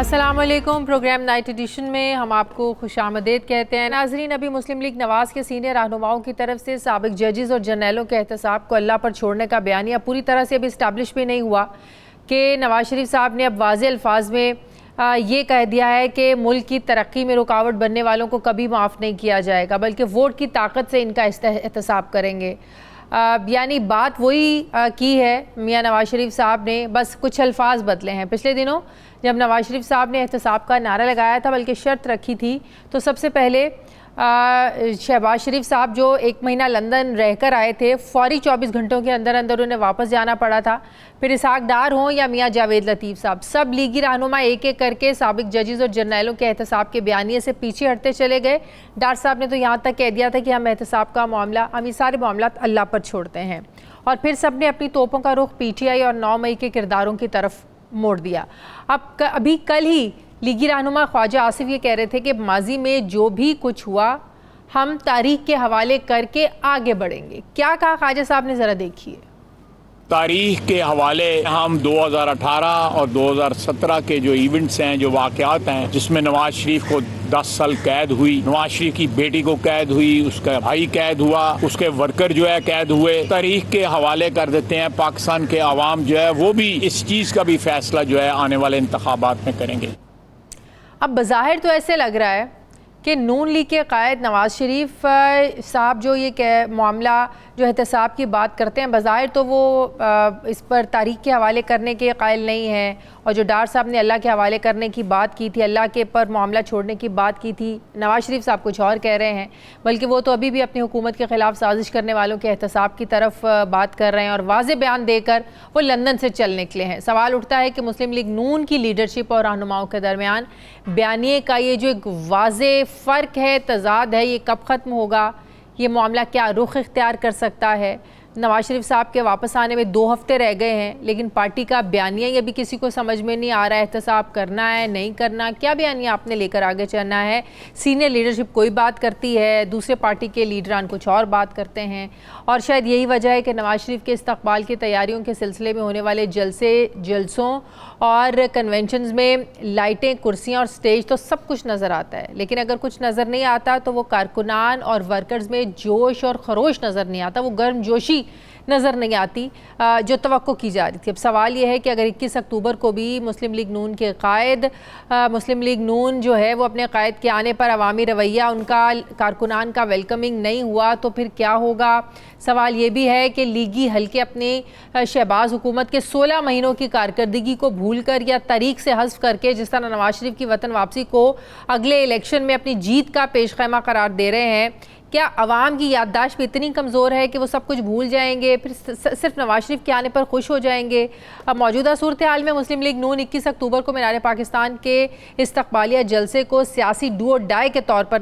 السلام علیکم۔ Programme night edition میں ہم آپ کو خوش آمدید کہتے ہیں۔ ناظرین، ابھی مسلم لیگ نواز کے سینئر رہنماؤں کی طرف سے سابق ججز اور جرنیلوں کے احتساب کو اللہ پر چھوڑنے کا بیانیہ پوری طرح سے ابھی اسٹیبلش بھی نہیں ہوا کہ نواز شریف صاحب نے اب واضح الفاظ میں یہ کہہ دیا ہے کہ ملک کی ترقی میں رکاوٹ بننے والوں کو کبھی معاف نہیں کیا جائے گا، بلکہ ووٹ کی طاقت سے ان کا احتساب کریں گے۔ یعنی بات وہی کی ہے میاں نواز شریف صاحب نے، بس کچھ الفاظ بدلے ہیں۔ پچھلے دنوں جب نواز شریف صاحب نے احتساب کا نعرہ لگایا تھا، بلکہ شرط رکھی تھی، تو سب سے پہلے شہباز شریف صاحب جو 1 مہینہ لندن رہ کر آئے تھے، فوری 24 گھنٹوں کے اندر انہیں واپس جانا پڑا تھا۔ پھر اسحاق ڈار ہوں یا میاں جاوید لطیف صاحب، سب لیگی رہنما ایک ایک کر کے سابق ججز اور جرنیلوں کے احتساب کے بیانیے سے پیچھے ہٹتے چلے گئے۔ ڈار صاحب نے تو یہاں تک کہہ دیا تھا کہ ہم احتساب کا معاملہ، ہم یہ سارے معاملات اللہ پر چھوڑتے ہیں، اور پھر سب نے اپنی توپوں کا رخ پی ٹی آئی اور 9 مئی کے کرداروں کی طرف موڑ دیا۔ ابھی کل ہی لیگی رہنما خواجہ آصف یہ کہہ رہے تھے کہ ماضی میں جو بھی کچھ ہوا ہم تاریخ کے حوالے کر کے آگے بڑھیں گے۔ کیا کہا خواجہ صاحب نے، ذرا دیکھیے۔ تاریخ کے حوالے ہم 2018 اور 2017 کے جو ایونٹس ہیں، جو واقعات ہیں، جس میں نواز شریف کو 10 سال قید ہوئی، نواز شریف کی بیٹی کو قید ہوئی، اس کا بھائی قید ہوا، اس کے ورکر جو ہے قید ہوئے، تاریخ کے حوالے کر دیتے ہیں۔ پاکستان کے عوام جو ہے وہ بھی اس چیز کا بھی فیصلہ جو ہے آنے والے انتخابات میں کریں گے۔ اب بظاہر تو ایسے لگ رہا ہے کہ نون لیگ کے قائد نواز شریف صاحب جو یہ معاملہ جو احتساب کی بات کرتے ہیں، بظاہر تو وہ اس پر تاریخ کے حوالے کرنے کے قائل نہیں ہیں، اور جو ڈار صاحب نے اللہ کے حوالے کرنے کی بات کی تھی، اللہ کے پر معاملہ چھوڑنے کی بات کی تھی، نواز شریف صاحب کچھ اور کہہ رہے ہیں، بلکہ وہ تو ابھی بھی اپنی حکومت کے خلاف سازش کرنے والوں کے احتساب کی طرف بات کر رہے ہیں، اور واضح بیان دے کر وہ لندن سے چل نکلے ہیں۔ سوال اٹھتا ہے کہ مسلم لیگ نون کی لیڈرشپ اور رہنماؤں کے درمیان بیانیے کا یہ جو ایک واضح فرق ہے، تضاد ہے، یہ کب ختم ہوگا؟ یہ معاملہ کیا رخ اختیار کر سکتا ہے؟ نواز شریف صاحب کے واپس آنے میں 2 ہفتے رہ گئے ہیں، لیکن پارٹی کا بیانیہ یہ بھی کسی کو سمجھ میں نہیں آ رہا ہے، احتساب کرنا ہے نہیں کرنا، کیا بیانیہ آپ نے لے کر آگے چلنا ہے؟ سینئر لیڈرشپ کوئی بات کرتی ہے، دوسرے پارٹی کے لیڈران کچھ اور بات کرتے ہیں، اور شاید یہی وجہ ہے کہ نواز شریف کے استقبال کی تیاریوں کے سلسلے میں ہونے والے جلسوں اور کنونشنز میں لائٹیں، کرسیاں اور سٹیج تو سب کچھ نظر آتا ہے، لیکن اگر کچھ نظر نہیں آتا تو وہ کارکنان اور ورکرز میں جوش اور خروش نظر نہیں آتا، وہ گرم جوشی نظر نہیں آتی جو توقع کی جا رہی تھی۔ اب سوال یہ ہے کہ اگر 21 اکتوبر کو بھی مسلم لیگ نون کے قائد، مسلم لیگ نون جو ہے وہ اپنے قائد کے آنے پر عوامی رویہ، ان کا کارکنان کا ویلکمنگ نہیں ہوا تو پھر کیا ہوگا؟ سوال یہ بھی ہے کہ لیگی حلقے اپنے شہباز حکومت کے 16 مہینوں کی کارکردگی کو بھول کر یا طریق سے حذف کر کے، جس طرح نواز شریف کی وطن واپسی کو اگلے الیکشن میں اپنی جیت کا پیش خیمہ قرار دے رہے ہیں، کیا عوام کی یادداشت بھی اتنی کمزور ہے کہ وہ سب کچھ بھول جائیں گے، پھر صرف نواز شریف کے آنے پر خوش ہو جائیں گے؟ اب موجودہ صورتحال میں مسلم لیگ نون 21 اکتوبر کو مینار پاکستان کے استقبالیہ جلسے کو سیاسی ڈو اور ڈائی کے طور پر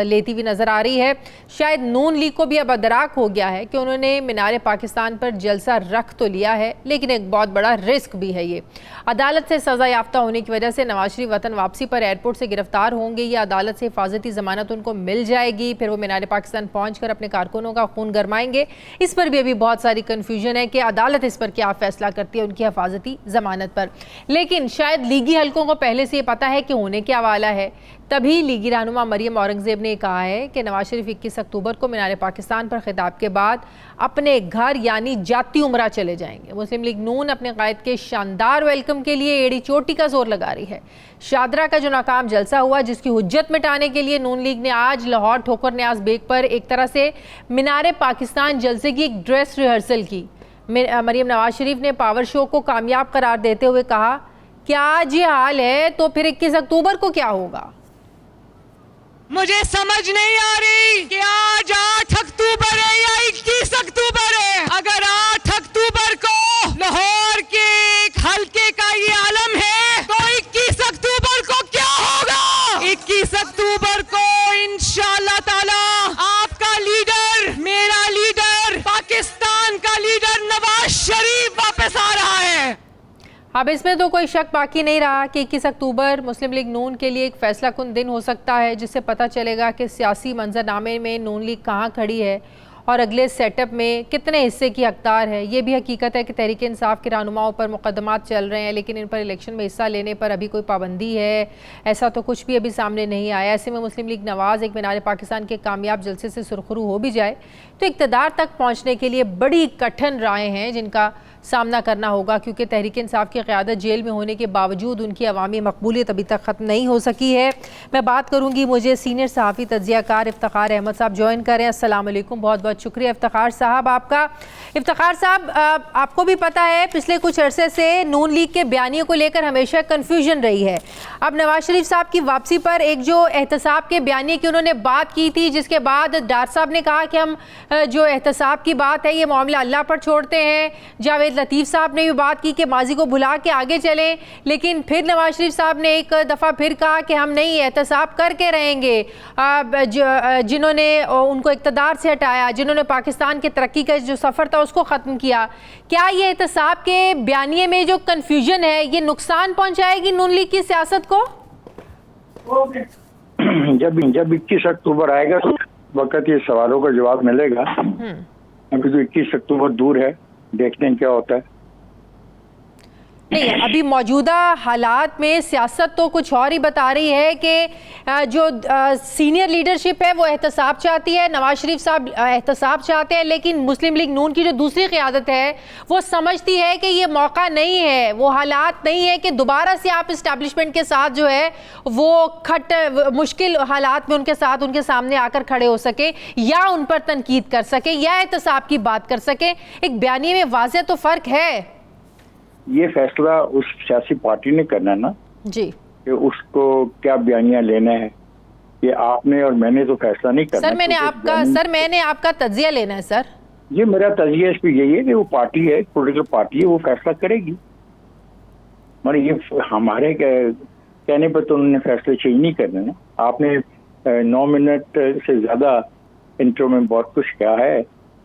لیتی ہوئی نظر آ رہی ہے۔ شاید نون لیگ کو بھی اب ادراک ہو گیا ہے کہ انہوں نے مینار پاکستان پر جلسہ رکھ تو لیا ہے، لیکن ایک بہت بڑا رسک بھی ہے۔ یہ عدالت سے سزا یافتہ ہونے کی وجہ سے نواز شریف وطن واپسی پر ایئرپورٹ سے گرفتار ہوں گے، یا عدالت سے حفاظتی ضمانت ان کو مل جائے گی، پھر وہ مینار پاکستان پہنچ کر اپنے کارکنوں کا خون گرمائیں گے؟ اس پر بھی ابھی بہت ساری کنفیوژن ہے کہ عدالت اس پر کیا فیصلہ کرتی ہے ان کی حفاظتی ضمانت پر، لیکن شاید لیگی حلقوں کو پہلے سے یہ پتا ہے کہ ہونے کیا والا ہے۔ تبھی لیگی رہنما مریم اورنگزیب نے کہا ہے کہ نواز شریف 21 اکتوبر کو مینار پاکستان پر خطاب کے بعد اپنے گھر یعنی جاتی عمرہ چلے جائیں گے۔ مسلم لیگ نون اپنے قائد کے شاندار ویلکم کے لیے ایڑی چوٹی کا زور لگا رہی ہے۔ شادرہ کا جو ناکام جلسہ ہوا، جس کی حجت مٹانے کے لیے نون لیگ نے آج لاہور ٹھوکر نیاز بیگ پر ایک طرح سے مینار پاکستان جلسے کی ایک ڈریس ریہرسل کی۔ مریم نواز شریف نے پاور شو کو کامیاب قرار دیتے ہوئے کہا کہ آج یہ حال ہے تو پھر 21 اکتوبر کو کیا ہوگا؟ مجھے سمجھ نہیں آ رہی کہ آج 8 اکتوبر ہے یا 21 اکتوبر ہے۔ اگر 8 اکتوبر کو لاہور کے ایک حلقے کا یہ عالم ہے تو 21 اکتوبر کو کیا ہوگا؟ 21 اکتوبر کو انشاءاللہ تعالی آپ کا لیڈر، میرا لیڈر، پاکستان کا لیڈر نواز شریف واپس آ رہا ہے۔ اب اس میں تو کوئی شک باقی نہیں رہا کہ 21 اکتوبر مسلم لیگ نون کے لیے ایک فیصلہ کن دن ہو سکتا ہے، جس سے پتہ چلے گا کہ سیاسی منظر نامے میں نون لیگ کہاں کھڑی ہے اور اگلے سیٹ اپ میں کتنے حصے کی حقدار ہے. یہ بھی حقیقت ہے کہ تحریک انصاف کے رہنماؤں پر مقدمات چل رہے ہیں لیکن ان پر الیکشن میں حصہ لینے پر ابھی کوئی پابندی ہے. ایسا تو کچھ بھی ابھی سامنے نہیں آیا. ایسے میں مسلم لیگ نواز ایک مینار پاکستان کے کامیاب جلسے سے سرخرو ہو بھی جائے تو اقتدار تک پہنچنے کے لیے بڑی کٹھن راہیں ہیں جن کا سامنا کرنا ہوگا, کیونکہ تحریک انصاف کی قیادت جیل میں ہونے کے باوجود ان کی عوامی مقبولیت ابھی تک ختم نہیں ہو سکی ہے. میں بات کروں گی, مجھے سینئر صحافی تجزیہ کار افتخار احمد صاحب جوائن کر رہے ہیں. السلام علیکم, بہت بہت شکریہ افتخار صاحب آپ کا. افتخار صاحب, آپ کو بھی پتہ ہے پچھلے کچھ عرصے سے نون لیگ کے بیانیے کو لے کر ہمیشہ کنفیوژن رہی ہے. اب نواز شریف صاحب کی واپسی پر ایک جو احتساب کے بیانیے کی انہوں نے بات کی تھی, جس کے بعد ڈار صاحب نے کہا کہ ہم جو احتساب کی بات ہے یہ معاملہ اللہ پر چھوڑتے ہیں. جاوید لطیف صاحب نے بھی بات کی کہ ماضی کو بھلا کے آگے چلیں, لیکن پھر نواز شریف صاحب نے ایک دفعہ پھر کہا کہ ہم نہیں احتساب کر کے رہیں گے. جنہوں نے ان کو اقتدار سے ہٹایا, جنہوں نے پاکستان کے ترقی کا جو سفر تھا اس کو ختم کیا, کیا یہ احتساب کے بیانیے میں جو کنفیوژن ہے یہ نقصان پہنچائے گی نون لیگ کی سیاست کو؟ جب 21 اکتوبر آئے گا تو وقت یہ سوالوں کا جواب ملے گا. ابھی تو 21 اکتوبر دور ہے, دیکھتے ہیں کیا ہوتا ہے. نہیں, ابھی موجودہ حالات میں سیاست تو کچھ اور ہی بتا رہی ہے کہ جو سینئر لیڈرشپ ہے وہ احتساب چاہتی ہے, نواز شریف صاحب احتساب چاہتے ہیں, لیکن مسلم لیگ نون کی جو دوسری قیادت ہے وہ سمجھتی ہے کہ یہ موقع نہیں ہے, وہ حالات نہیں ہے کہ دوبارہ سے آپ اسٹیبلشمنٹ کے ساتھ جو ہے وہ مشکل حالات میں ان کے سامنے آ کر کھڑے ہو سکے یا ان پر تنقید کر سکے یا احتساب کی بات کر سکے. ایک بیانیے میں واضح تو فرق ہے. یہ فیصلہ اس سیاسی پارٹی نے کرنا نا جی, کہ اس کو کیا بیانیہ لینا ہے. یہ آپ نے اور میں نے تو فیصلہ نہیں کرنا. میں نے آپ کا تجزیہ لینا ہے سر. یہ میرا تجزیہ اس پہ یہی ہے کہ وہ پارٹی ہے, پولیٹیکل پارٹی ہے, وہ فیصلہ کرے گی. مگر یہ ہمارے کہنے پر تو انہوں نے فیصلے چینج نہیں کرنے نا. آپ نے 9 منٹ سے زیادہ انٹرو میں بہت کچھ کہا ہے,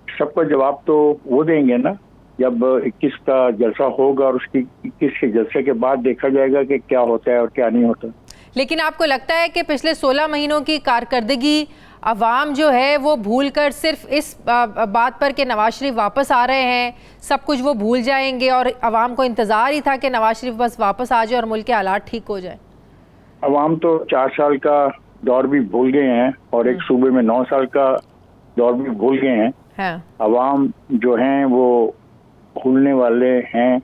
سب کا جواب تو وہ دیں گے نا جب 21 کا جلسہ ہوگا, اور اس کی 21 کے جلسے کے بعد دیکھا جائے گا کہ کیا ہوتا ہے اور کیا نہیں ہوتا. لیکن آپ کو لگتا ہے کہ پچھلے 16 مہینوں کی کارکردگی عوام جو ہے وہ بھول کر صرف اس بات پر کہ نواز شریف واپس آ رہے ہیں سب کچھ وہ بھول جائیں گے, اور عوام کو انتظار ہی تھا کہ نواز شریف بس واپس آ جائے اور ملک کے حالات ٹھیک ہو جائیں؟ عوام تو 4 سال کا دور بھی بھول گئے ہیں اور ایک صوبے میں 9 سال کا دور بھی بھول گئے ہیں. عوام جو ہیں وہ بھولنے والے ہیں,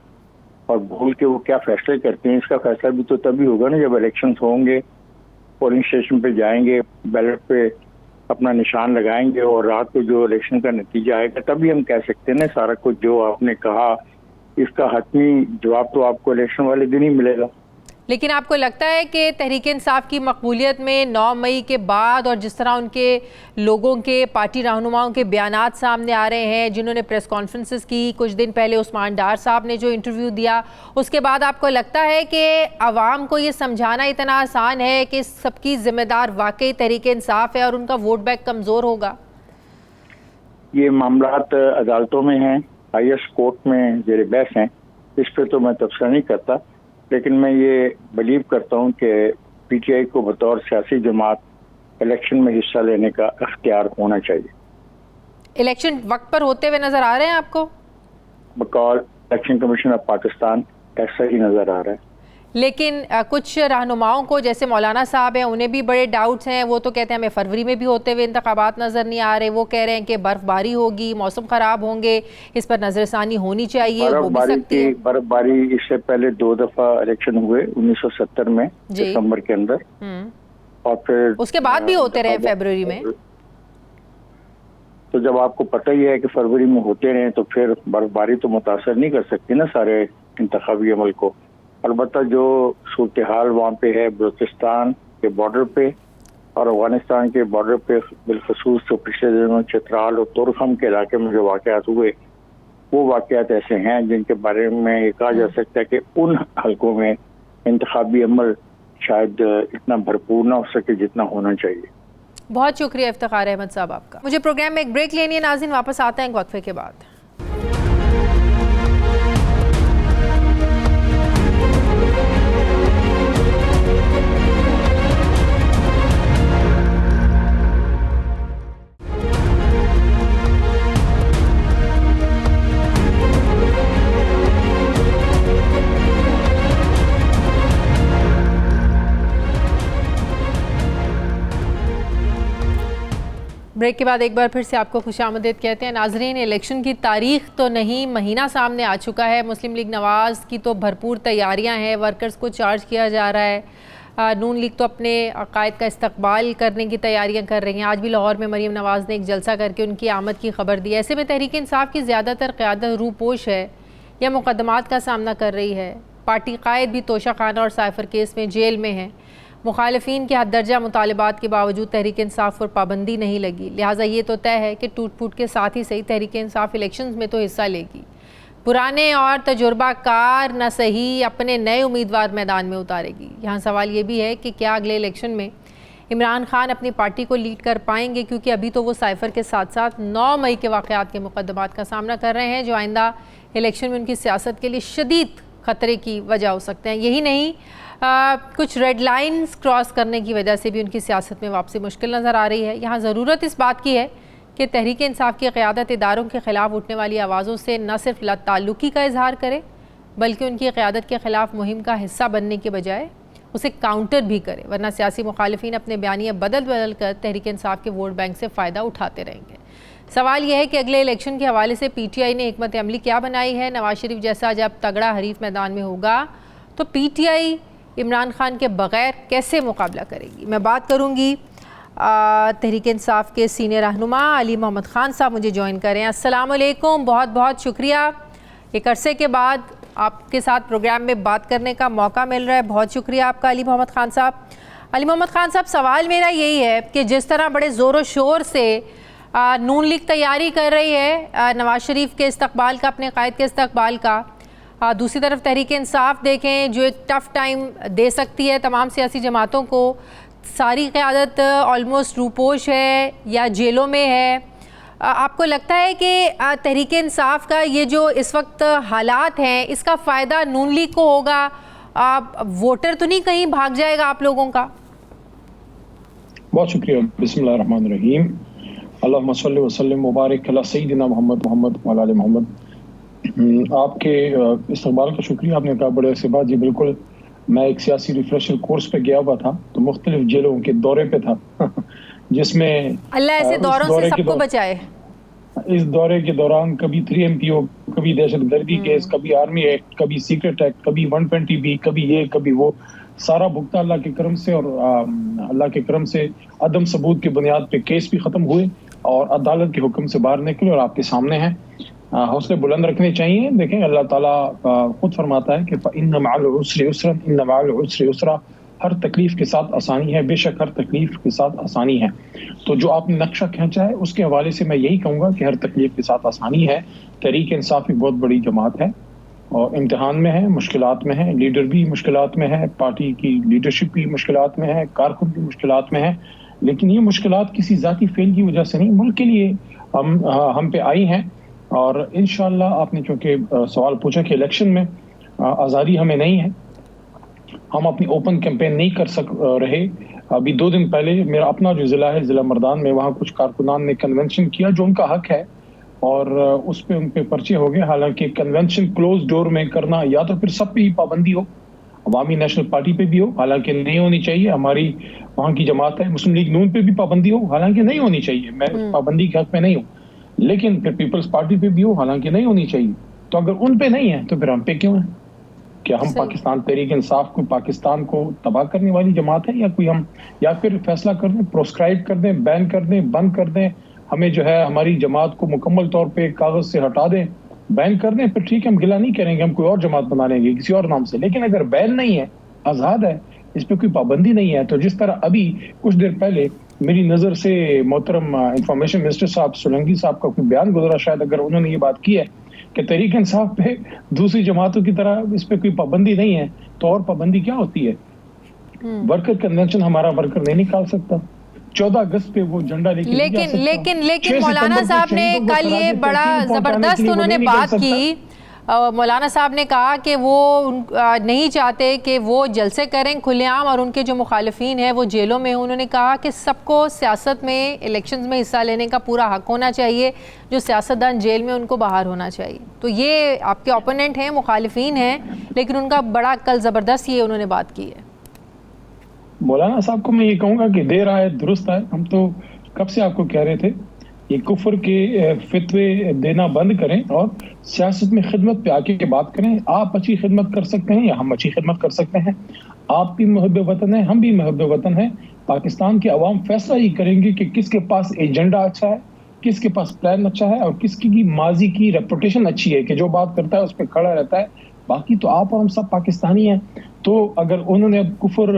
اور بھول کے وہ کیا فیصلے کرتے ہیں اس کا فیصلہ بھی تو تبھی ہوگا نا جب الیکشنز ہوں گے, پولنگ اسٹیشن پہ جائیں گے, بیلٹ پہ اپنا نشان لگائیں گے, اور رات کو جو الیکشن کا نتیجہ آئے گا تبھی ہم کہہ سکتے ہیں نا سارا کچھ جو آپ نے کہا اس کا حتمی جواب تو آپ کو الیکشن والے دن ہی ملے گا. لیکن آپ کو لگتا ہے کہ تحریک انصاف کی مقبولیت میں 9 مئی کے بعد اور جس طرح ان کے لوگوں کے پارٹی رہنماؤں کے بیانات سامنے آ رہے ہیں, جنہوں نے پریس کانفرنسز کی, کچھ دن پہلے عثمان ڈار صاحب نے جو انٹرویو دیا, اس کے بعد آپ کو لگتا ہے کہ عوام کو یہ سمجھانا اتنا آسان ہے کہ سب کی ذمہ دار واقعی تحریک انصاف ہے اور ان کا ووٹ بینک کمزور ہوگا؟ یہ معاملات عدالتوں میں ہیں, ہائیسٹ کورٹ میں زیر بحث ہیں, اس پہ تو میں تبصرہ نہیں کرتا, لیکن میں یہ بلیو کرتا ہوں کہ پی ٹی آئی کو بطور سیاسی جماعت الیکشن میں حصہ لینے کا اختیار ہونا چاہیے. الیکشن وقت پر ہوتے ہوئے نظر آ رہے ہیں آپ کو؟ بقول الیکشن کمیشن آف پاکستان ایسا ہی نظر آ رہا ہے. لیکن کچھ رہنماؤں کو جیسے مولانا صاحب ہیں انہیں بھی بڑے ڈاؤٹس ہیں, وہ تو کہتے ہیں ہمیں فروری میں بھی ہوتے ہوئے انتخابات نظر نہیں آ رہے, وہ کہہ رہے ہیں کہ برف باری ہوگی, موسم خراب ہوں گے, اس پر نظر ثانی ہونی چاہیے, ہو بھی سکتی ہے. برف باری اس سے پہلے 2 دفعہ الیکشن ہوئے 1970 میں دسمبر کے اندر, اور پھر اس کے بعد بھی ہوتے رہے فیبروری میں. تو جب آپ کو پتہ ہی ہے کہ فروری میں ہوتے رہے تو پھر برف باری تو متاثر نہیں کر سکتی نا سارے انتخابی عمل کو. البتہ جو صورتحال وہاں پہ ہے بلوچستان کے بارڈر پہ اور افغانستان کے بارڈر پہ, بالخصوص جو پچھلے دنوں چترال اور تورخم کے علاقے میں جو واقعات ہوئے, وہ واقعات ایسے ہیں جن کے بارے میں یہ کہا جا سکتا ہے کہ ان حلقوں میں انتخابی عمل شاید اتنا بھرپور نہ ہو سکے جتنا ہونا چاہیے. بہت شکریہ افتخار احمد صاحب آپ کا. مجھے پروگرام میں ایک بریک لینی ہے ناظرین, واپس آتے ہیں وقفے کے بعد. بریک کے بعد ایک بار پھر سے آپ کو خوش آمدید کہتے ہیں. ناظرین, الیکشن کی تاریخ تو نہیں, مہینہ سامنے آ چکا ہے. مسلم لیگ نواز کی تو بھرپور تیاریاں ہیں, ورکرز کو چارج کیا جا رہا ہے. نون لیگ تو اپنے عقائد کا استقبال کرنے کی تیاریاں کر رہی ہیں. آج بھی لاہور میں مریم نواز نے ایک جلسہ کر کے ان کی آمد کی خبر دی. ایسے میں تحریک انصاف کی زیادہ تر قیادت روپوش ہے یا مقدمات کا سامنا کر رہی ہے. پارٹی قائد بھی توشہ خانہ اور سائفر کیس میں جیل میں ہیں. مخالفین کے حد درجہ مطالبات کے باوجود تحریک انصاف پر پابندی نہیں لگی. لہٰذا یہ تو طے ہے کہ ٹوٹ پھوٹ کے ساتھ ہی صحیح تحریک انصاف الیکشنز میں تو حصہ لے گی. پرانے اور تجربہ کار نہ صحیح اپنے نئے امیدوار میدان میں اتارے گی. یہاں سوال یہ بھی ہے کہ کیا اگلے الیکشن میں عمران خان اپنی پارٹی کو لیڈ کر پائیں گے, کیونکہ ابھی تو وہ سائفر کے ساتھ ساتھ 9 مئی کے واقعات کے مقدمات کا سامنا کر رہے ہیں جو آئندہ الیکشن میں ان کی سیاست کے لیے شدید خطرے کی وجہ ہو سکتے ہیں. یہی نہیں, کچھ ریڈ لائنز کراس کرنے کی وجہ سے بھی ان کی سیاست میں واپسی مشکل نظر آ رہی ہے. یہاں ضرورت اس بات کی ہے کہ تحریک انصاف کی قیادت اداروں کے خلاف اٹھنے والی آوازوں سے نہ صرف تعلقی کا اظہار کرے بلکہ ان کی قیادت کے خلاف مہم کا حصہ بننے کے بجائے اسے کاؤنٹر بھی کرے, ورنہ سیاسی مخالفین اپنے بیانیے بدل کر تحریک انصاف کے ووٹ بینک سے فائدہ اٹھاتے رہیں گے. سوال یہ ہے کہ اگلے الیکشن کے حوالے سے پی ٹی آئی نے حکمت عملی کیا بنائی ہے. نواز شریف جیسا جب تگڑا حریف میدان میں ہوگا تو P T I Imran Khan کے بغیر کیسے مقابلہ کرے گی. میں بات کروں گی تحریک انصاف کے سینئر رہنما علی محمد خان صاحب مجھے جوائن کریں. السلام علیکم, بہت بہت شکریہ, ایک عرصے کے بعد آپ کے ساتھ پروگرام میں بات کرنے کا موقع مل رہا ہے. بہت شکریہ آپ کا علی محمد خان صاحب. علی محمد خان صاحب, سوال میرا یہی ہے کہ جس طرح بڑے زور و شور سے نون لیگ تیاری کر رہی ہے نواز شریف کے استقبال کا, اپنے قائد کے استقبال کا, دوسری طرف تحریک انصاف دیکھیں جو ایک ٹف ٹائم دے سکتی ہے تمام سیاسی جماعتوں کو. ساری قیادت آلموسٹ روپوش ہے یا جیلوں میں ہے. آپ کو لگتا ہے کہ تحریک انصاف کا یہ جو اس وقت حالات ہیں اس کا فائدہ نون لیگ کو ہوگا؟ ووٹر تو نہیں کہیں بھاگ جائے گا آپ لوگوں کا؟ بہت شکریہ. بسم اللہ الرحمن الرحیم. اللہم صلی وسلم مبارک علی سیدنا محمد وعلی آل محمد. آپ کے استقبال کا شکریہ. آپ نے کہا بڑے عرصے بعد, جی بالکل, میں ایک سیاسی ریفریشر کورس پہ گیا ہوا تھا تو مختلف جیلوں کے دورے پہ تھا جس میں اللہ ایسے دوروں سے سب کو بچائے. اس دورے کے دوران کبھی 3MPO, کبھی دہشت گردی کیس, کبھی آرمی ایکٹ, کبھی سیکرٹ ایکٹ, کبھی 120B, کبھی یہ کبھی وہ, سارا بھگتا اللہ کے کرم سے. اور اللہ کے کرم سے عدم ثبوت کی بنیاد پہ کیس بھی ختم ہوئے اور عدالت کے حکم سے باہر نکلے اور آپ کے سامنے ہیں. حوصلے بلند رکھنے چاہیے. دیکھیں اللہ تعالیٰ خود فرماتا ہے کہ ان مع العسر یسرا, ان مع العسر یسرا, ہر تکلیف کے ساتھ آسانی ہے, بے شک ہر تکلیف کے ساتھ آسانی ہے. تو جو آپ نے نقشہ کھینچا ہے اس کے حوالے سے میں یہی کہوں گا کہ ہر تکلیف کے ساتھ آسانی ہے. تحریک انصاف ایک بہت بڑی جماعت ہے اور امتحان میں ہے, مشکلات میں ہے, لیڈر بھی مشکلات میں ہے, پارٹی کی لیڈرشپ بھی مشکلات میں ہے, کارکن بھی مشکلات میں ہے. لیکن یہ مشکلات کسی ذاتی فیل کی وجہ سے نہیں, ملک کے لیے ہم پہ آئی ہیں. اور انشاءاللہ آپ نے چونکہ سوال پوچھا کہ الیکشن میں آزادی ہمیں نہیں ہے, ہم اپنی اوپن کیمپین نہیں کر رہے. ابھی 2 دن پہلے میرا اپنا جو ضلع ہے, ضلع مردان میں, وہاں کچھ کارکنان نے کنونشن کیا جو ان کا حق ہے اور اس پہ ان پہ پرچے ہو گئے. حالانکہ کنونشن کلوز ڈور میں کرنا یا تو پھر سب پہ ہی پابندی ہو, عوامی نیشنل پارٹی پہ بھی ہو, حالانکہ نہیں ہونی چاہیے. ہماری وہاں کی جماعت ہے مسلم لیگ نون پہ بھی پابندی ہو, حالانکہ نہیں hونی چاہیے. میں پابندی کے حق میں نہیں ہوں. لیکن پھر پیپلز پارٹی پہ بھی ہو, حالانکہ نہیں ہونی چاہیے. تو اگر ان پہ نہیں ہے تو پھر ہم پہ کیوں ہیں؟ کیا ہم پاکستان تحریک انصاف کو پاکستان کو تباہ کرنے والی جماعت ہے, یا کوئی ہم یا پھر فیصلہ کر دیں, پروسکرائب کر دیں, بین کر دیں, بند کر دیں, ہمیں جو ہے ہماری جماعت کو مکمل طور پہ کاغذ سے ہٹا دیں, بین کر دیں, پھر ٹھیک ہے, ہم گلہ نہیں کریں گے, ہم کوئی اور جماعت بنا لیں گے کسی اور نام سے. لیکن اگر بین نہیں ہے, آزاد ہے, اس پہ کوئی پابندی نہیں ہے, تو جس طرح ابھی کچھ دیر پہلے میری نظر سے محترم انفارمیشن منسٹر صاحب سولنگی صاحب کا کوئی بیان گزرا, شاید اگر انہوں نے یہ بات کی ہے کہ تحریک انصاف پہ دوسری جماعتوں کی طرح اس پہ کوئی پابندی نہیں ہے, تو اور پابندی کیا ہوتی ہے؟ ورکر کنونشن ہمارا ورکر نہیں نکال سکتا. 14 اگست پہ وہ جھنڈا لے کے لیکن مولانا صاحب نے کل یہ بڑا زبردست انہوں نے بات کی. مولانا صاحب نے کہا کہ وہ نہیں چاہتے کہ وہ جلسے کریں کھلے عام اور ان کے جو مخالفین ہیں وہ جیلوں میں ہوں. انہوں نے کہا کہ سب کو سیاست میں الیکشنز میں حصہ لینے کا پورا حق ہونا چاہیے, جو سیاستدان جیل میں ان کو باہر ہونا چاہیے. تو یہ آپ کے اوپوننٹ ہیں, مخالفین ہیں, لیکن ان کا بڑا کل زبردست یہ انہوں نے بات کی ہے. مولانا صاحب کو میں یہ کہوں گا کہ دیر آئے درست آئے. ہم تو کب سے آپ کو کہہ رہے تھے یہ کفر کے فتوے دینا بند کریں اور سیاست میں خدمت پہ آ کے بات کریں. آپ اچھی خدمت کر سکتے ہیں یا ہم اچھی خدمت کر سکتے ہیں. آپ بھی محب وطن ہیں, ہم بھی محب وطن ہیں. پاکستان کے عوام فیصلہ ہی کریں گے کہ کس کے پاس ایجنڈا اچھا ہے, کس کے پاس پلان اچھا ہے, اور کس کی ماضی کی ریپوٹیشن اچھی ہے کہ جو بات کرتا ہے اس پہ کھڑا رہتا ہے. باقی تو آپ اور ہم سب پاکستانی ہیں. تو اگر انہوں نے اب کفر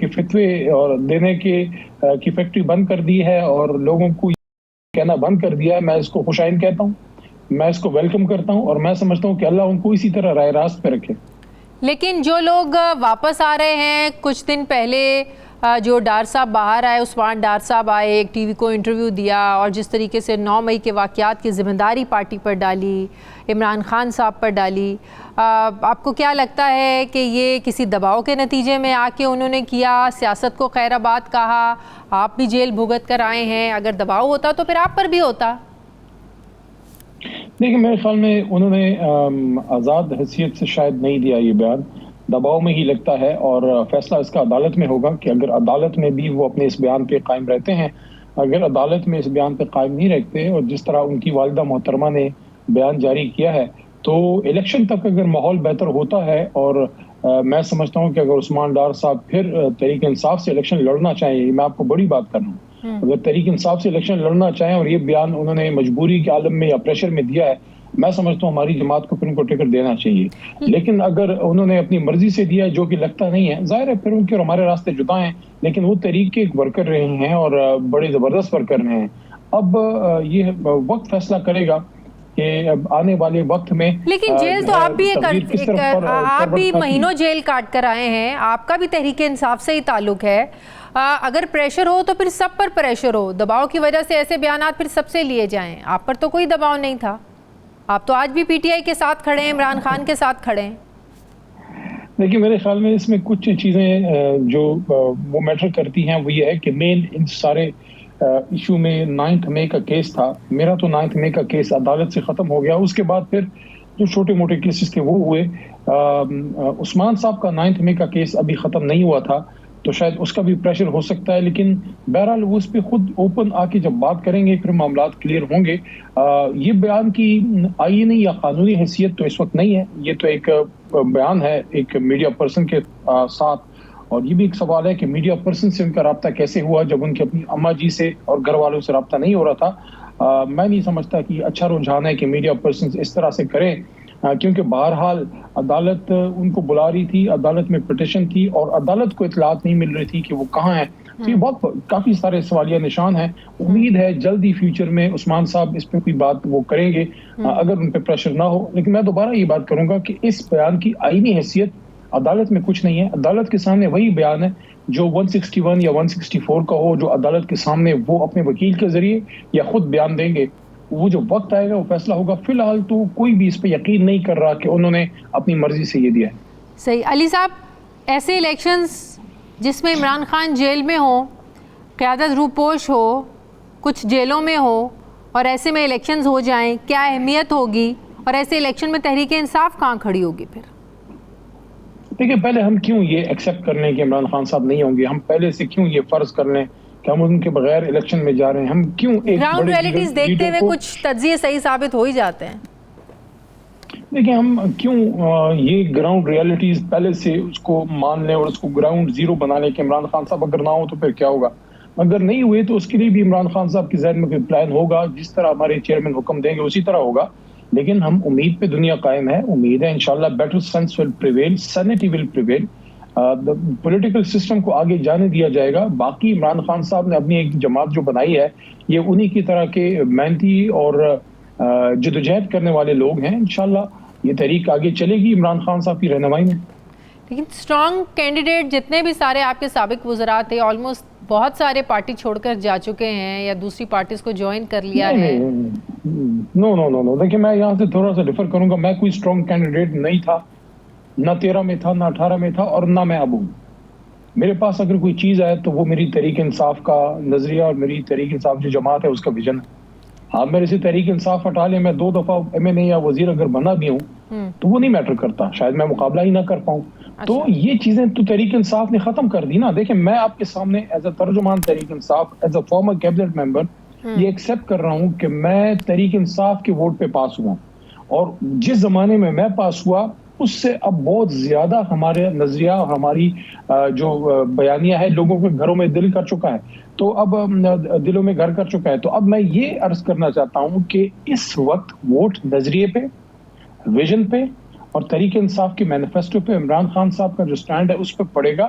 کے فتوے اور دینے کی فیکٹری بند کر دی ہے اور لوگوں کو کہنا بند کر دیا ہے, میں اس کو خوش آئند کہتا ہوں, میں اس کو ویلکم کرتا ہوں, اور میں سمجھتا ہوں کہ اللہ ان کو اسی طرح رائے راست پہ رکھے. لیکن جو لوگ واپس آ رہے ہیں, کچھ دن پہلے جو ڈار صاحب باہر آئے, عثمان ڈار صاحب آئے, ایک ٹی وی کو انٹرویو دیا اور جس طریقے سے 9 مئی کے واقعات کی ذمہ داری پارٹی پر ڈالی, عمران خان صاحب پر ڈالی, آپ کو کیا لگتا ہے کہ یہ کسی دباؤ کے نتیجے میں آ کے انہوں نے کیا, سیاست کو خیر آباد کہا, آپ بھی جیل بھگت کر آئے ہیں, اگر دباؤ ہوتا تو پھر آپ پر بھی ہوتا؟ دیکھیں میرے خیال میں انہوں نے آزاد حیثیت سے شاید نہیں دیا یہ بیان, دباؤ میں ہی لگتا ہے, اور فیصلہ اس کا عدالت میں ہوگا کہ اگر عدالت میں بھی وہ اپنے اس بیان پہ قائم رہتے ہیں. اگر عدالت میں اس بیان پہ قائم نہیں رہتے اور جس طرح ان کی والدہ محترمہ نے بیان جاری کیا ہے, تو الیکشن تک اگر ماحول بہتر ہوتا ہے, اور میں سمجھتا ہوں کہ اگر عثمان ڈار صاحب پھر تحریک انصاف سے الیکشن لڑنا چاہیں, میں آپ کو بڑی بات کر رہا ہوں, اگر تحریک انصاف سے الیکشن لڑنا چاہیں اور یہ بیان انہوں نے مجبوری کے عالم میں یا پریشر میں دیا ہے, میں سمجھتا ہوں ہماری جماعت کو پھر ان کو ٹکٹ دینا چاہیے. لیکن اگر انہوں نے اپنی مرضی سے دیا جو کہ لگتا نہیں ہے, ظاہر ہے پھر ان کے اور ہمارے راستے جدا ہیں, لیکن وہ تحریک کے ایک ورکر رہے ہیں اور بڑے زبردست ورکر رہے ہیں. اب یہ وقت فیصلہ کرے گا کہ اب آنے والے وقت میں. لیکن جیل تو آپ بھی مہینوں جیل کاٹ کر آئے ہیں, آپ کا بھی تحریک انصاف سے ہی تعلق ہے. اگر پریشر ہو تو پھر سب پر پریشر ہو, دباؤ کی وجہ سے ایسے بیانات پھر سب سے لیے جائیں. آپ پر تو کوئی دباؤ نہیں تھا, آپ تو آج بھی پی ٹی آئی کے ساتھ کھڑے ہیں, عمران خان کے ساتھ کھڑے ہیں. دیکھیے میرے خیال میں اس میں کچھ چیزیں جو وہ میٹر کرتی ہیں, وہ یہ ہے کہ مین ان سارے ایشو میں 9 مئی کا کیس تھا. میرا تو 9 مئی کا کیس عدالت سے ختم ہو گیا, اس کے بعد پھر جو چھوٹے موٹے کیسز تھے وہ ہوئے. عثمان صاحب کا 9 مئی کا کیس ابھی ختم نہیں ہوا تھا, تو شاید اس کا بھی پریشر ہو سکتا ہے. لیکن بہرحال وہ اس پہ خود اوپن آ کے جب بات کریں گے پھر معاملات کلیئر ہوں گے. یہ بیان کی آئینی یا قانونی حیثیت تو اس وقت نہیں ہے, یہ تو ایک بیان ہے ایک میڈیا پرسن کے ساتھ, اور یہ بھی ایک سوال ہے کہ میڈیا پرسن سے ان کا رابطہ کیسے ہوا جب ان کی اپنی اماں جی سے اور گھر والوں سے رابطہ نہیں ہو رہا تھا. میں نہیں سمجھتا کہ اچھا رجحان ہے کہ میڈیا پرسن اس طرح سے کریں, کیونکہ بہرحال عدالت ان کو بلا رہی تھی, عدالت میں پٹیشن تھی اور عدالت کو اطلاعات نہیں مل رہی تھی کہ وہ کہاں ہیں. تو یہ بہت کافی سارے سوالیہ نشان ہیں. امید ہے جلدی فیوچر میں عثمان صاحب اس پہ کوئی بات وہ کریں گے اگر ان پہ پریشر نہ ہو. لیکن میں دوبارہ یہ بات کروں گا کہ اس بیان کی آئینی حیثیت عدالت میں کچھ نہیں ہے. عدالت کے سامنے وہی بیان ہے جو 161 یا 164 کا ہو, جو عدالت کے سامنے وہ اپنے وکیل کے ذریعے یا خود بیان دیں گے. وہ جو وقت آئے گا وہ فیصلہ ہوگا. فی الحال تو کوئی بھی اس پہ یقین نہیں کر رہا کہ انہوں نے اپنی مرضی سے یہ دیا ہے. صحیح. علی صاحب, ایسے الیکشنز جس میں عمران خان جیل میں ہو, قیادت روپوش ہو, کچھ جیلوں میں ہو, اور ایسے میں الیکشنز ہو جائیں, کیا اہمیت ہوگی, اور ایسے الیکشن میں تحریک انصاف کہاں کھڑی ہوگی پھر؟ دیکھیں پہلے ہم کیوں یہ ایکسیپٹ کر لیں کہ عمران خان صاحب نہیں ہوں گے, ہم پہلے سے کیوں یہ فرض کر لیں کہ ہم ان کے بغیر الیکشن میں جا رہے ہیں. ہم کیوں ایک گراؤنڈ ریئلٹیز دیکھتے ہوئے کچھ تجزیے صحیح ثابت ہو ہی جاتے ہیں. دیکھیں ہم کیوں یہ گراؤنڈ ریئلٹیز پہلے سے اس کو مان لیں اور اس کو گراؤنڈ زیرو بنا لیں کہ عمران خان صاحب اگر نہ ہو تو پھر کیا ہوگا. اگر نہیں ہوئے تو اس کے لیے بھی عمران خان صاحب کے ذہن میں کوئی پلان ہوگا, جس طرح ہمارے چیئرمین حکم دیں گے اسی طرح ہوگا. لیکن ہم امید پہ دنیا قائم ہے, امید ہے انشاءاللہ بیٹر سینس ول پریویل, سینٹی ول پریویل. پولیٹیکل سسٹم کو آگے جانے دیا جائے گا. باقی عمران خان صاحب نے اپنی ایک جماعت جو بنائی ہے, یہ انہی کی طرح کے محنتی اور جدوجہد کرنے والے لوگ ہیں. انشاءاللہ یہ تحریک آگے چلے گی عمران خان صاحب کی رہنمائی میں. لیکن اسٹرانگ کینڈیڈیٹ جتنے بھی سارے آپ کے سابق وزراء تھے, آلموسٹ بہت سارے پارٹی چھوڑ کر جا چکے ہیں یا دوسری پارٹیز کو جوائن کر لیا ہے. نو دیکھیں میں یہاں سے تھوڑا سا ڈیفر کروں گا. میں کوئی اسٹرانگ کینڈیڈیٹ نہیں تھا, نہ 13 میں تھا, نہ 18 میں تھا, اور نہ میں اب ہوں. میرے پاس اگر کوئی چیز ہے تو وہ میری تحریک انصاف کا نظریہ اور میری تحریک انصاف جو جماعت ہے اس کا ویژن ہے. آپ میرے سے تحریک انصاف ہٹا لیں, میں 2 دفعہ MNA یا وزیر اگر بنا بھی ہوں تو وہ نہیں میٹر کرتا. شاید میں مقابلہ ہی نہ کر پاؤں, تو یہ چیزیں تو تحریک انصاف نے ختم کر دی نا. دیکھیں میں آپ کے سامنے ایز اے ترجمان Tehreek Insaf, as a farmer cabinet ممبر یہ ایکسیپٹ کر رہا ہوں کہ میں تحریک انصاف کے ووٹ پہ پاس ہوا, اور جس زمانے میں پاس ہوا اس سے اب بہت زیادہ ہمارے نظریہ اور ہماری جو بیانیہ ہے لوگوں کے گھروں میں دل کر چکا ہے, تو اب دلوں میں گھر کر چکا ہے. تو اب میں یہ عرض کرنا چاہتا ہوں کہ اس وقت ووٹ نظریے پہ, ویژن پہ اور تحریک انصاف کے مینیفیسٹو پہ, عمران خان صاحب کا جو سٹینڈ ہے اس پہ پڑے گا.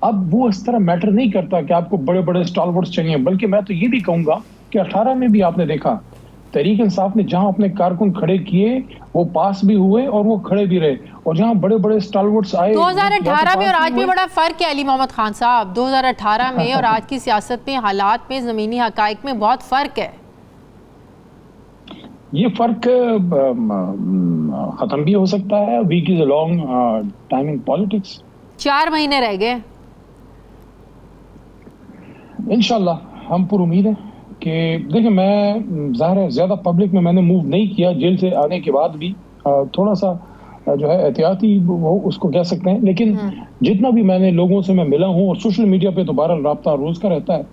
اب وہ اس طرح میٹر نہیں کرتا کہ آپ کو بڑے بڑے اسٹالورٹس چاہیے, بلکہ میں تو یہ بھی کہوں گا کہ 18 میں بھی آپ نے دیکھا تحریک انصاف نے جہاں اپنے کارکن کھڑے کیے وہ پاس بھی ہوئے اور وہ کھڑے بھی رہے, اور جہاں بڑے بڑے اسٹالورٹس آئے 2018 میں اور آج میں بڑا فرق ہے علی محمد خان صاحب. 2018 میں اور آج کی سیاست میں, حالات میں, زمینی حقائق میں بہت فرق ہے. یہ فرق ختم بھی ہو سکتا ہے. Week is a long time in politics. 4 مہینے رہ گئے. انشاءاللہ ہم پر امید ہیں کہ دیکھیں میں ظاہر ہے زیادہ پبلک میں نے موو نہیں کیا, جیل سے آنے کے بعد بھی تھوڑا سا جو ہے احتیاطی وہ اس کو کہہ سکتے ہیں, لیکن جتنا بھی میں نے لوگوں سے میں ملا ہوں, اور سوشل میڈیا پہ تو بہرحال رابطہ روز کا رہتا ہے,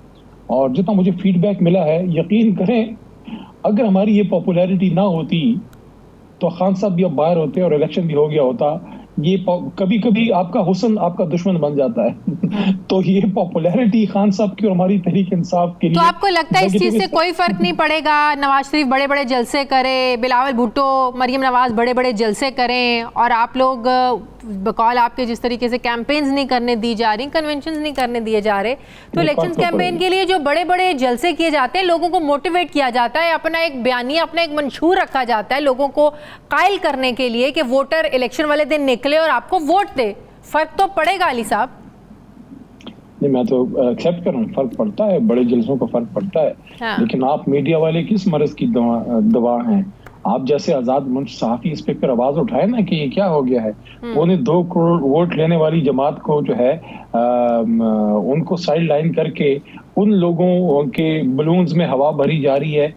اور جتنا مجھے فیڈ بیک ملا ہے, یقین کریں اگر ہماری یہ پاپولیرٹی نہ ہوتی تو خان صاحب بھی اب باہر ہوتے اور الیکشن بھی ہو گیا ہوتا. یہ کبھی کبھی آپ کا حسن آپ کا دشمن بن جاتا ہے. تو یہ پاپولیرٹی خان صاحب کی اور ہماری تحریک انصاف کے لیے, تو آپ کو لگتا ہے اس چیز سے کوئی فرق نہیں پڑے گا؟ نواز شریف بڑے بڑے جلسے کرے, بلاول بھٹو, مریم نواز بڑے بڑے جلسے کریں, اور آپ لوگ بقول آپ کے جس طریقے سے کیمپینز نہیں کرنے دی جا رہی, کنونشنز نہیں کرنے دیے جا رہے, تو الیکشن کیمپین کے لیے جو بڑے بڑے جلسے کیے جاتے ہیں, لوگوں کو موٹیویٹ کیا جاتا ہے, اپنا ایک بیانیہ, اپنا ایک منشور رکھا جاتا ہے لوگوں کو قائل کرنے کے لیے کہ ووٹر الیکشن والے دن نکلے اور آپ کو ووٹ دے. فرق تو پڑے گا علی صاحب. نہیں میں تو ایکسیپٹ کر رہا ہوں فرق پڑتا ہے, بڑے جلسوں کا فرق پڑتا ہے, لیکن آپ میڈیا والے کس مرض کی دوا ہیں؟ آپ جیسے آزاد منچ صحافی اس پہ پھر آواز اٹھائے نا کہ یہ کیا ہو گیا ہے. وہ نے 2 کروڑ ووٹ لینے والی جماعت کو جو ہے ان کو سائڈ لائن کر کے ان لوگوں کے بلونز میں ہوا بھری جا رہی ہے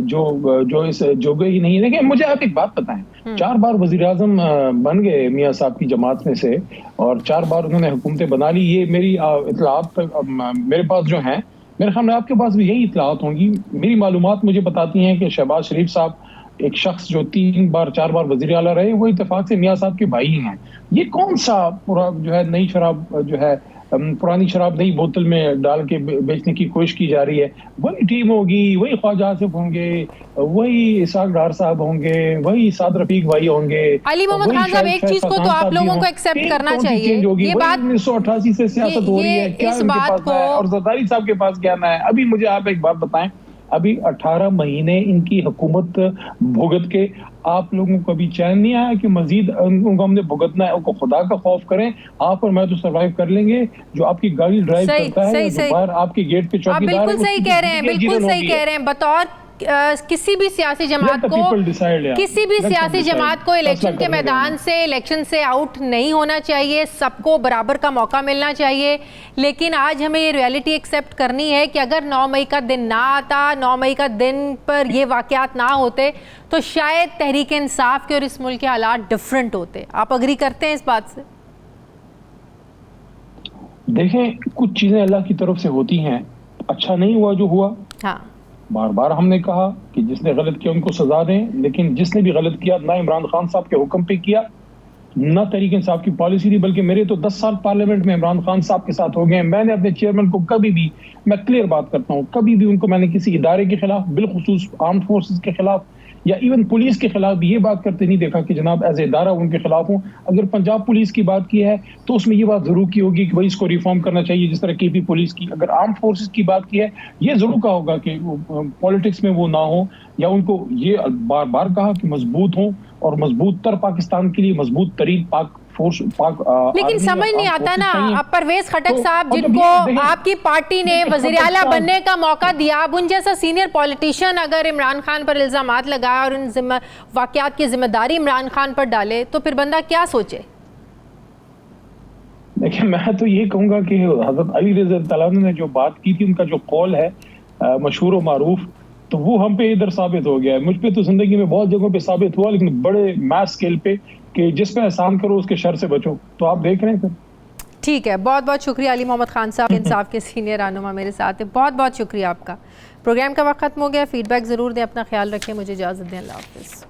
جو اس جوگے ہی نہیں. دیکھیں مجھے آپ ایک بات بتائیں, 4 بار وزیر اعظم بن گئے میاں صاحب کی جماعت میں سے, اور 4 بار انہوں نے حکومتیں بنا لی. یہ میری اطلاعات میرے پاس جو ہیں, میرے خیال میں آپ کے پاس بھی یہی اطلاعات ہوں گی. میری معلومات مجھے بتاتی ہیں کہ شہباز شریف صاحب ایک شخص جو 3 بار 4 بار وزیر اعلیٰ رہے, وہ اتفاق سے میاں صاحب کے بھائی ہیں. یہ کون سا جو ہے نئی شراب جو ہے پرانی شراب نئی بوتل میں ڈال کے بیچنے کی کوشش کی جا رہی ہے؟ وہی ٹیم ہوگی, وہی خواجہ آصف ہوں گے, وہی اسحاق ڈار صاحب ہوں گے, وہی سعد رفیق بھائی ہوں گے. علی محمد خان صاحب ایک چیز کو تو آپ لوگوں کو ایکسیپٹ کرنا چاہیے, یہ بات 1988 سے سیاست ہو رہی ہے, کیا ان کے پاس ہے اور زرداری صاحب کے پاس کیا ہے. ابھی مجھے آپ ایک بات بتائیں, ابھی 18 مہینے ان کی حکومت بھگت کے آپ لوگوں کو ابھی چین نہیں آیا کہ مزید ان کو ہم نے بھگتنا ہے؟ ان کو خدا کا خوف کریں, آپ اور میں تو سروائیو کر لیں گے. جو آپ کی گاڑی ڈرائیو کرتا ہے باہر آپ کے گیٹ پہ چوکیدار ہے, بالکل صحیح کہہ رہے ہیں, بالکل صحیح کہہ رہے ہیں. بطور کسی بھی سیاسی جماعت کو الیکشن کے میدان سے, الیکشن سے آؤٹ نہیں ہونا چاہیے, سب کو برابر کا موقع ملنا چاہیے. لیکن آج ہمیں یہ ریئلٹی ایکسیپٹ کرنی ہے کہ اگر 9 مئی کا دن نہ آتا, 9 مئی کا دن پر یہ واقعات نہ ہوتے, تو شاید تحریک انصاف کے اور اس ملک کے حالات ڈیفرنٹ ہوتے. آپ اگری کرتے ہیں اس بات سے؟ دیکھیں کچھ چیزیں اللہ کی طرف سے ہوتی ہیں, اچھا نہیں ہوا جو ہوا. ہاں بار بار ہم نے کہا کہ جس نے غلط کیا ان کو سزا دیں, لیکن جس نے بھی غلط کیا نہ عمران خان صاحب کے حکم پہ کیا, نہ تحریک انصاف کی پالیسی تھی, بلکہ میرے تو 10 سال پارلیمنٹ میں عمران خان صاحب کے ساتھ ہو گئے. میں نے اپنے چیئرمین کو کبھی بھی, میں کلیئر بات کرتا ہوں, کبھی بھی ان کو میں نے کسی ادارے کے خلاف, بالخصوص آرمڈ فورسز کے خلاف یا ایون پولیس کے خلاف بھی یہ بات کرتے نہیں دیکھا کہ جناب ایز اے ادارہ ان کے خلاف ہوں. اگر پنجاب پولیس کی بات کی ہے تو اس میں یہ بات ضرور کی ہوگی کہ بھائی اس کو ریفارم کرنا چاہیے جس طرح کے پی پولیس کی. اگر آرمڈ فورسز کی بات کی ہے یہ ضرور کہا ہوگا کہ پالیٹکس میں وہ نہ ہو, یا ان کو یہ بار بار کہا کہ مضبوط ہوں, اور مضبوط تر پاکستان کے لیے مضبوط ترین لیکن سمجھ نہیں آتا نا. پرویز خٹک صاحب جن کو آپ کی پارٹی نے وزیر اعلیٰ بننے کا موقع دیا, اب ان جیسا سینئر پولیٹیشین اگر عمران خان پر الزامات لگائے اور ان واقعات کی ذمہ داری عمران خان پر ڈالے, تو پھر بندہ کیا سوچے؟ دیکھیں میں تو یہ کہوں گا کہ حضرت علی رضی اللہ عنہ نے جو بات کی تھی, ان کا جو قول ہے مشہور و معروف تو وہ ہم پہ ادھر ثابت ہو گیا ہے. مجھ پہ تو زندگی میں بہت جگہوں پہ ثابت ہوا, لیکن بڑے میس اسکیل پہ کہ جس پہ احسان کرو اس کے شر سے بچو. تو آپ دیکھ رہے ہیں پھر. ٹھیک ہے, بہت بہت شکریہ علی محمد خان صاحب, انصاف کے سینئر رہنما میرے ساتھ ہیں. بہت بہت شکریہ آپ کا. پروگرام کا وقت ختم ہو گیا. فیڈ بیک ضرور دیں, اپنا خیال رکھیں. مجھے اجازت دیں. اللہ حافظ.